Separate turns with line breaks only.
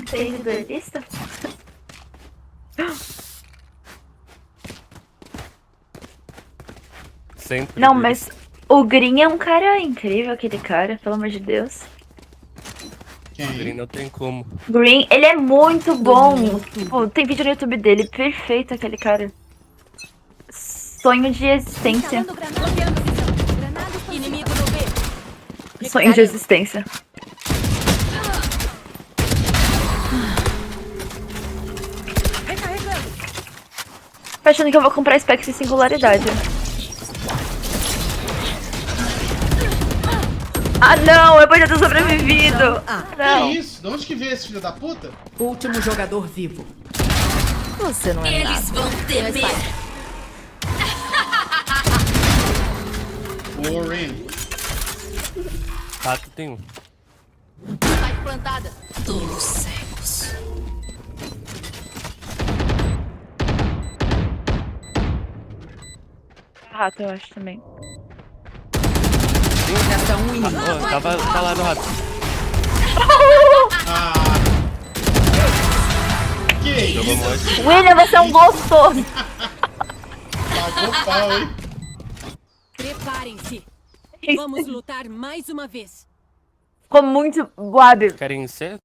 Tem duelista?
Sempre.
Não, mas o Green é um cara incrível, aquele cara, pelo amor de Deus.
Green
Quem?
não tem como.
Green, ele é muito bom. Tipo, tem vídeo no YouTube dele, perfeito aquele cara. Sonho de existência.
Instalando granada. Bloqueando visão. Granada expansiva. Inimigo no B.
Sonho de existência.
Recarregando.
Tô achando que eu vou comprar Specs em singularidade. Ah não, eu podia ter sobrevivido.
Que
Não.
isso? De onde que veio esse filho da puta?
Último jogador vivo.
Você não é nada.
Vão temer.
O Orin.
Rato tem um.
Spike plantada. Tolos cegos.
Rato, eu acho também.
Resta um inimigo.
Tá lá no rato.
Ah. Que
Jogou
isso?
morte.
William, você é um gostoso.
Pagou pau, hein?
Preparem-se. Vamos lutar mais uma vez.
Ficou muito. Guabe.
Querem ser?